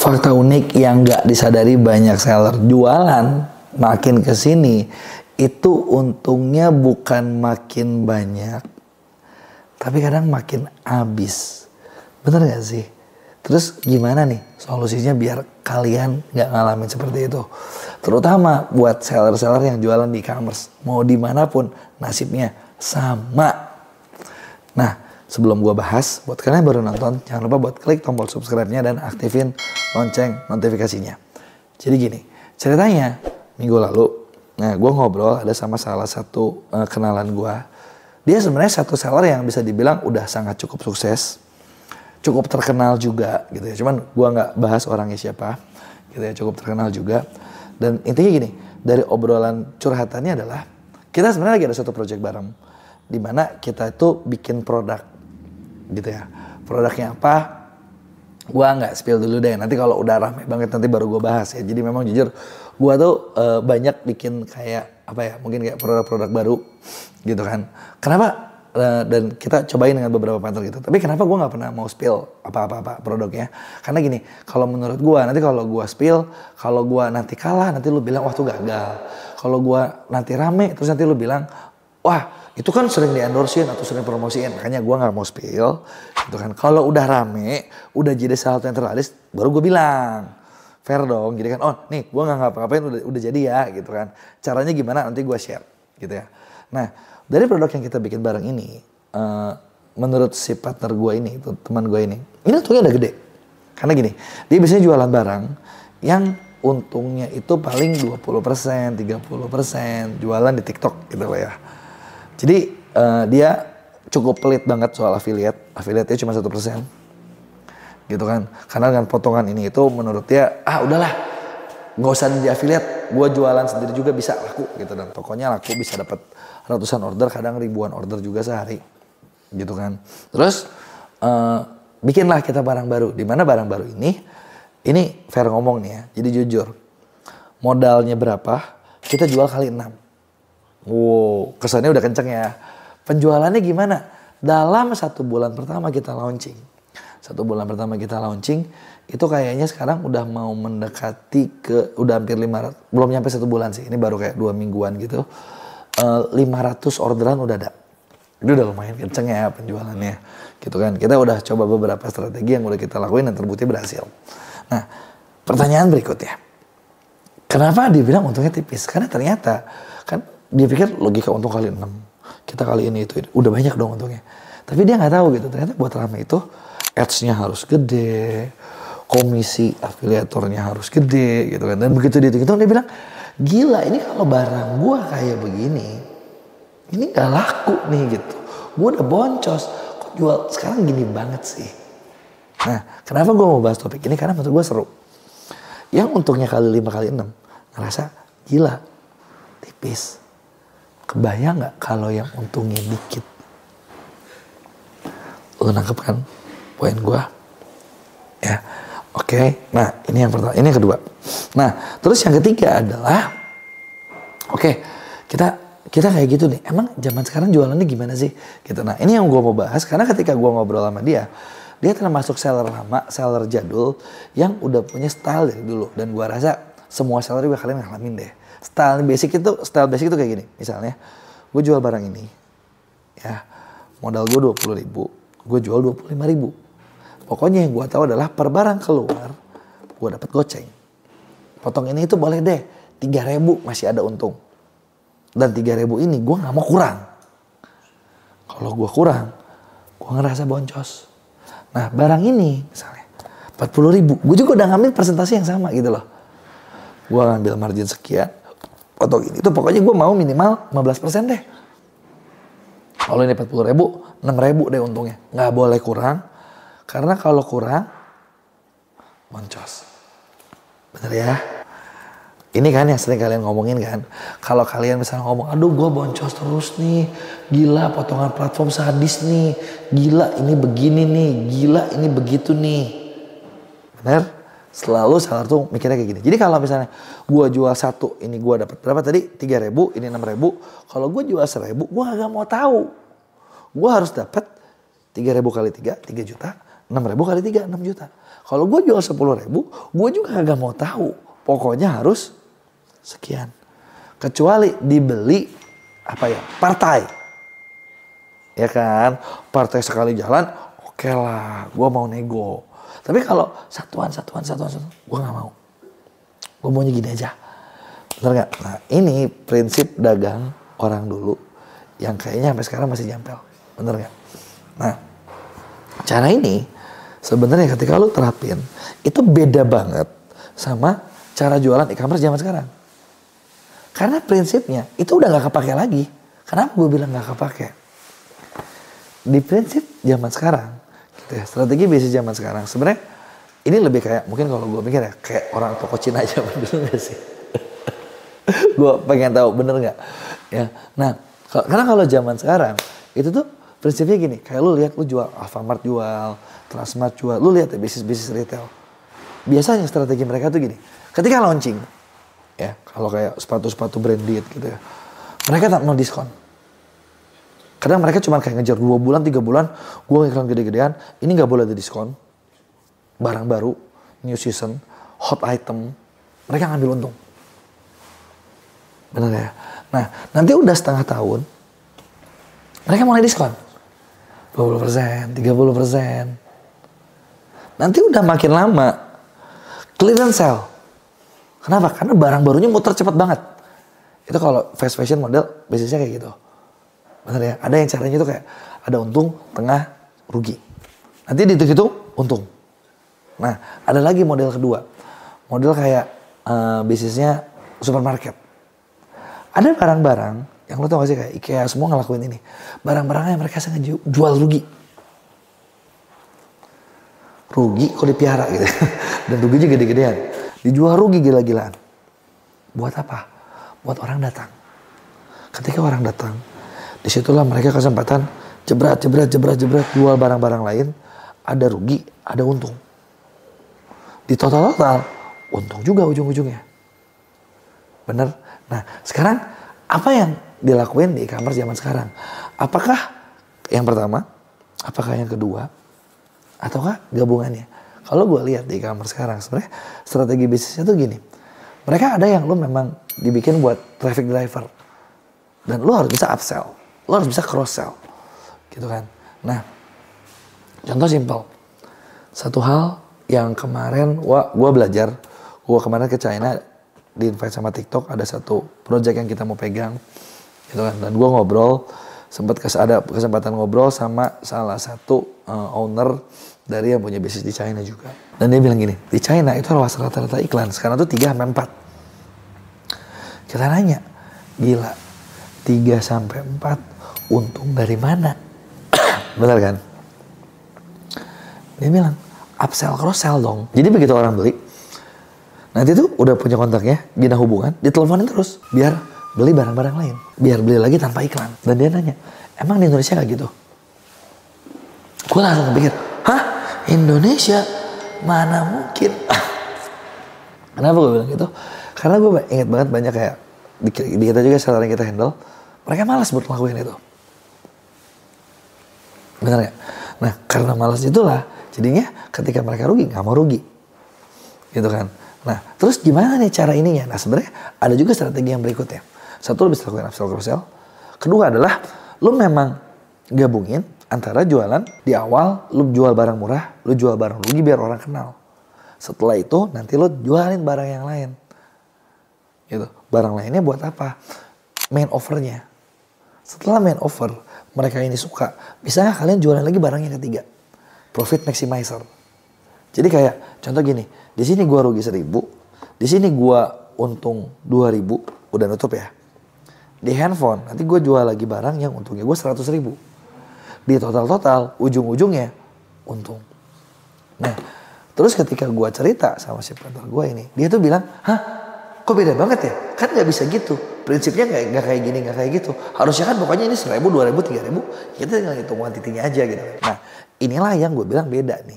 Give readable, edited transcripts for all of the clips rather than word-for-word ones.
fakta unik yang nggak disadari banyak seller jualan makin kesini itu untungnya bukan makin banyak, tapi kadang makin habis. Bener gak sih? Terus gimana nih solusinya biar kalian gak ngalamin seperti itu? Terutama buat seller-seller yang jualan di e-commerce. Mau dimanapun nasibnya sama. Nah sebelum gua bahas, buat kalian yang baru nonton, jangan lupa buat klik tombol subscribe-nya dan aktifin lonceng notifikasinya. Jadi gini, ceritanya minggu lalu, nah gue ngobrol ada sama salah satu kenalan gue. Dia sebenarnya satu seller yang bisa dibilang udah sangat cukup sukses, cukup terkenal juga gitu ya. Cuman gue nggak bahas orangnya siapa, gitu ya, cukup terkenal juga. Dan intinya gini, dari obrolan curhatannya adalah kita sebenarnya lagi ada satu project bareng, di mana kita itu bikin produk, gitu ya. Produknya apa? Gua nggak spill dulu deh, nanti kalau udah rame banget nanti baru gue bahas ya. Jadi memang jujur gue tuh banyak bikin kayak apa ya, mungkin kayak produk-produk baru gitu kan. Kenapa? Dan kita cobain dengan beberapa partner gitu. Tapi kenapa gue nggak pernah mau spill apa-apa produknya? Karena gini, kalau menurut gue nanti kalau gue spill, kalau gue nanti kalah nanti lu bilang wah tuh gagal. Kalau gue nanti rame terus nanti lu bilang wah itu kan sering di-endorsein atau sering promosiin. Makanya gue gak mau spill gitu kan. Kalau udah rame, udah jadi salah satu yang terlaris, baru gue bilang. Fair dong, jadi kan, oh nih gue gak ngapa-ngapain udah jadi ya gitu kan. Caranya gimana nanti gue share gitu ya. Nah dari produk yang kita bikin bareng ini, menurut si partner gue ini, teman gue ini untungnya udah gede. Karena gini, dia biasanya jualan barang yang untungnya itu paling 20%, 30% jualan di TikTok gitu loh ya. Jadi dia cukup pelit banget soal affiliate-nya cuma 1%. Gitu kan. Karena dengan potongan ini itu menurut dia, udahlah gak usah di affiliate, gue jualan sendiri juga bisa laku gitu. Dan tokonya laku bisa dapat ratusan order, kadang ribuan order juga sehari. Gitu kan. Terus bikinlah kita barang baru. Dimana barang baru ini fair ngomong nih ya, jadi jujur. Modalnya berapa, kita jual kali 6. Wow, kesannya udah kenceng ya. Penjualannya gimana? Dalam 1 bulan pertama kita launching. 1 bulan pertama kita launching, itu kayaknya sekarang udah mau mendekati udah hampir 500, belum nyampe 1 bulan sih. Ini baru kayak 2 mingguan gitu. 500 orderan udah ada. Itu udah lumayan kenceng ya penjualannya. Gitu kan. Kita udah coba beberapa strategi yang udah kita lakuin dan terbukti berhasil. Nah, pertanyaan berikutnya. Kenapa dibilang untungnya tipis? Karena ternyata kan dia pikir logika untung kali 6, kita kali ini itu udah banyak dong untungnya. Tapi dia nggak tahu gitu, ternyata buat rame itu ads-nya harus gede, komisi afiliatornya harus gede gitu kan. Dan begitu dihitung-hitung dia bilang, gila ini kalau barang gua kayak begini, ini nggak laku nih gitu. Gua udah boncos, kok jual sekarang gini banget sih. Nah, kenapa gua mau bahas topik ini? Karena menurut gua seru. Yang untungnya kali 5 kali 6, ngerasa gila, tipis. Kebayang gak kalau yang untungnya dikit? Lu nangkep kan poin gua? Ya, oke. Nah ini yang pertama, ini yang kedua. Nah terus yang ketiga adalah, oke, kita kayak gitu nih. Emang zaman sekarang jualannya gimana sih? Gitu. Nah ini yang gua mau bahas karena ketika gua ngobrol sama dia termasuk seller lama, seller jadul yang udah punya style dari dulu. Dan gua rasa semua seller juga kalian ngalamin deh. Style basic itu kayak gini. Misalnya, gue jual barang ini, ya modal gue 20.000, gue jual 25.000. Pokoknya yang gue tahu adalah per barang keluar, gue dapat goceng. Potong ini itu boleh deh, 3.000 masih ada untung. Dan 3.000 ini gue nggak mau kurang. Kalau gue kurang, gue ngerasa boncos. Nah barang ini misalnya 40.000, gue juga udah ngambil presentasi yang sama gitu loh. Gue ngambil margin sekian, potong ini tuh pokoknya gue mau minimal 15% deh. Kalau ini 40.000, 6.000 deh untungnya. Nggak boleh kurang, karena kalau kurang, boncos. Bener ya? Ini kan yang sering kalian ngomongin kan. Kalau kalian misalnya ngomong, aduh gue boncos terus nih. Gila potongan platform sadis nih. Gila ini begini nih. Gila ini begitu nih. Bener? Selalu seller tuh mikirnya kayak gini. Jadi kalau misalnya gue jual satu, ini gue dapat berapa tadi? 3.000, ini 6.000. Kalau gue jual 1.000, gue gak mau tahu. Gue harus dapat 3.000 kali 3 juta. 6.000 kali 3, 6 juta. Kalau gue jual 10.000, gue juga kagak mau tahu. Pokoknya harus sekian. Kecuali dibeli partai. Ya kan, partai sekali jalan, oke lah, gue mau nego. Tapi kalau satuan, gue gak mau. Gue maunya gini aja. Bener gak? Nah ini prinsip dagang orang dulu yang kayaknya sampai sekarang masih nyampel. Bener gak? Nah cara ini sebenarnya ketika lu terapin itu beda banget sama cara jualan e-commerce zaman sekarang. Karena prinsipnya itu udah gak kepake lagi. Kenapa gue bilang gak kepake? Di prinsip zaman sekarang, gitu ya, strategi bisnis zaman sekarang, sebenarnya ini lebih kayak, mungkin kalau gue mikir ya, kayak orang toko Cina aja, bener gak sih? Gue pengen tahu, bener gak? Ya, nah, karena kalau zaman sekarang, itu tuh prinsipnya gini, kayak lu lihat, lu jual, Alfamart jual, Transmart jual, lu lihat ya bisnis-bisnis retail. Biasanya strategi mereka tuh gini, ketika launching, ya, kalau kayak sepatu-sepatu branded gitu ya, mereka tak mau diskon. Kadang mereka cuma kayak ngejar 2 bulan, 3 bulan, gue iklan gede-gedean, ini gak boleh ada diskon. Barang baru, new season, hot item, mereka ngambil untung. Bener ya? Nah, nanti udah setengah tahun, mereka mulai diskon. 20%, 30%. Nanti udah makin lama, clearance sale. Kenapa? Karena barang barunya muter cepet banget. Itu kalau fast fashion model, bisnisnya kayak gitu. Bener ya, ada yang caranya itu kayak ada untung, tengah, rugi. Nanti dihitung untung. Nah, ada lagi model kedua. Model kayak bisnisnya supermarket. Ada barang-barang yang lo tau gak sih kayak IKEA semua ngelakuin ini. Barang-barangnya mereka sengaja jual rugi. Rugi kok dipiara gitu. Dan ruginya gede-gedean. Dijual rugi gila-gilaan. Buat apa? Buat orang datang. Ketika orang datang, disitulah mereka kesempatan jebret jual barang-barang lain, ada rugi, ada untung. Di total untung juga ujung-ujungnya. Bener? Nah sekarang apa yang dilakuin di e-commerce zaman sekarang? Apakah yang pertama, apakah yang kedua, ataukah gabungannya? Kalau gue lihat di e-commerce sekarang sebenarnya strategi bisnisnya tuh gini. Mereka ada yang lu memang dibikin buat traffic driver. Dan lu harus bisa upsell. Lo harus bisa cross sell, gitu kan. Nah, contoh simpel. Satu hal yang kemarin, gue belajar, gue kemarin ke China, di invite sama TikTok, ada satu project yang kita mau pegang, gitu kan. Dan gue ngobrol, ada kesempatan ngobrol sama salah satu owner dari yang punya bisnis di China juga. Dan dia bilang gini, di China itu rata-rata iklan, sekarang tuh 3-4. Kita nanya, gila, 3-4 untung dari mana? Benar kan? Dia bilang, upsell cross sell dong. Jadi begitu orang beli, nanti tuh udah punya kontaknya, bina hubungan, diteleponin terus biar beli barang-barang lain, biar beli lagi tanpa iklan. Dan dia nanya, emang di Indonesia gak gitu? Gue langsung pikir, hah? Indonesia? Mana mungkin? Kenapa gue bilang gitu? Karena gue inget banget banyak kayak di kita juga setelah yang kita handle, mereka malas buat ngelakuin itu. Benar gak? Nah karena malas itulah jadinya ketika mereka rugi gak mau rugi, gitu kan. Nah terus gimana nih cara ininya? Nah sebenarnya ada juga strategi yang berikutnya. Satu, lu bisa lakukan upsell cross sell. Kedua adalah lu memang gabungin antara jualan di awal, lu jual barang murah, lu jual barang rugi biar orang kenal. Setelah itu nanti lu jualin barang yang lain, gitu. Barang lainnya buat apa? Main offernya. Setelah main offer, mereka ini suka, bisa nggak kalian jualan lagi barang yang ketiga? Profit maximizer. Jadi kayak contoh gini, di sini gua rugi 1.000, di sini gua untung 2.000, udah nutup ya. Di handphone nanti gua jual lagi barang yang untungnya gua 100.000. Di total ujung-ujungnya untung. Nah, terus ketika gua cerita sama si partner gua ini, dia tuh bilang, hah? Kok beda banget ya? Kan nggak bisa gitu. Prinsipnya nggak kayak gini, nggak kayak gitu. Harusnya kan pokoknya ini 1.000, 2.000, 3.000. Kita tinggal hitung kuantitinya aja gitu. Nah, inilah yang gue bilang beda nih.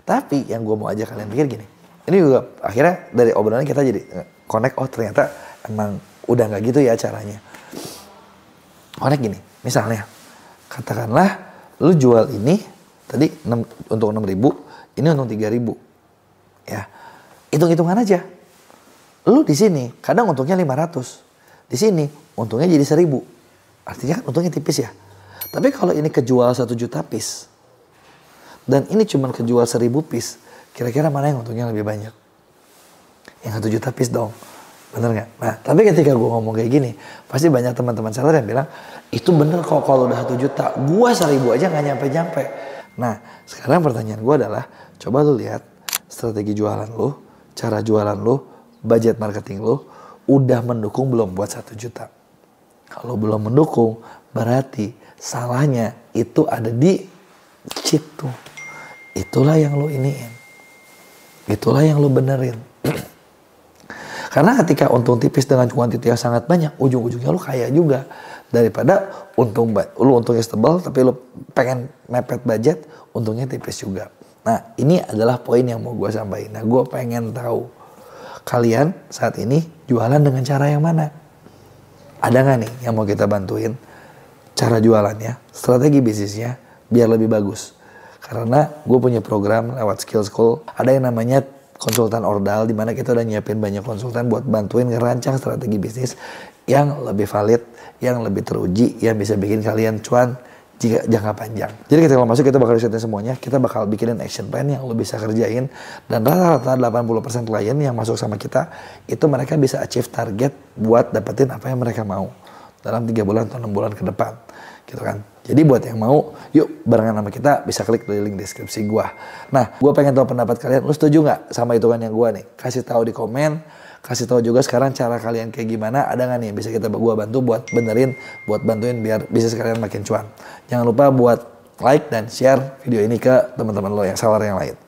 Tapi yang gue mau ajak kalian pikir gini. Ini juga akhirnya dari obrolan kita jadi connect. Oh ternyata emang udah nggak gitu ya caranya. Connect gini. Misalnya, katakanlah lu jual ini Tadi untung 6.000, ini untung 3.000. Ya. Hitung-hitungan aja. Lu di sini kadang untungnya 500. Di sini untungnya jadi 1.000. Artinya kan untungnya tipis ya. Tapi kalau ini kejual 1 juta piece dan ini cuma kejual 1.000 piece, kira-kira mana yang untungnya lebih banyak? Yang 1 juta piece dong. Bener gak? Nah, tapi ketika gue ngomong kayak gini, pasti banyak teman-teman seller yang bilang, itu bener kok kalau udah 1 juta, gue 1.000 aja gak nyampe-nyampe. Nah, sekarang pertanyaan gue adalah, coba lu lihat strategi jualan lu, cara jualan lu, budget marketing lu, udah mendukung belum buat 1 juta? Kalau belum mendukung, berarti salahnya itu ada di situ. Itulah yang lu iniin. Itulah yang lu benerin. Karena ketika untung tipis dengan kuantiti yang sangat banyak, ujung-ujungnya lu kaya juga. Daripada lu untungnya tebal tapi lu pengen mepet budget, untungnya tipis juga. Nah, ini adalah poin yang mau gue sampaikan. Nah, gue pengen tahu kalian saat ini jualan dengan cara yang mana? Ada nggak nih yang mau kita bantuin cara jualannya, strategi bisnisnya biar lebih bagus? Karena gue punya program lewat Skill School, ada yang namanya konsultan ordal, di mana kita udah nyiapin banyak konsultan buat bantuin ngerancang strategi bisnis yang lebih valid, yang lebih teruji, yang bisa bikin kalian cuan jika jangka panjang. Jadi ketika masuk kita bakal risetin semuanya, kita bakal bikinin action plan yang lo bisa kerjain, dan rata-rata 80% klien yang masuk sama kita itu mereka bisa achieve target buat dapetin apa yang mereka mau dalam 3 bulan atau 6 bulan ke depan, gitu kan. Jadi buat yang mau, yuk barengan sama kita, bisa klik di link deskripsi gua. Nah, gua pengen tahu pendapat kalian, lu setuju nggak sama hitungan yang gua nih? Kasih tahu di komen, kasih tahu juga sekarang cara kalian kayak gimana, ada nggak nih yang bisa gua bantu buat benerin, buat bantuin biar bisnis kalian makin cuan. Jangan lupa buat like dan share video ini ke teman-teman lo yang seller yang lain.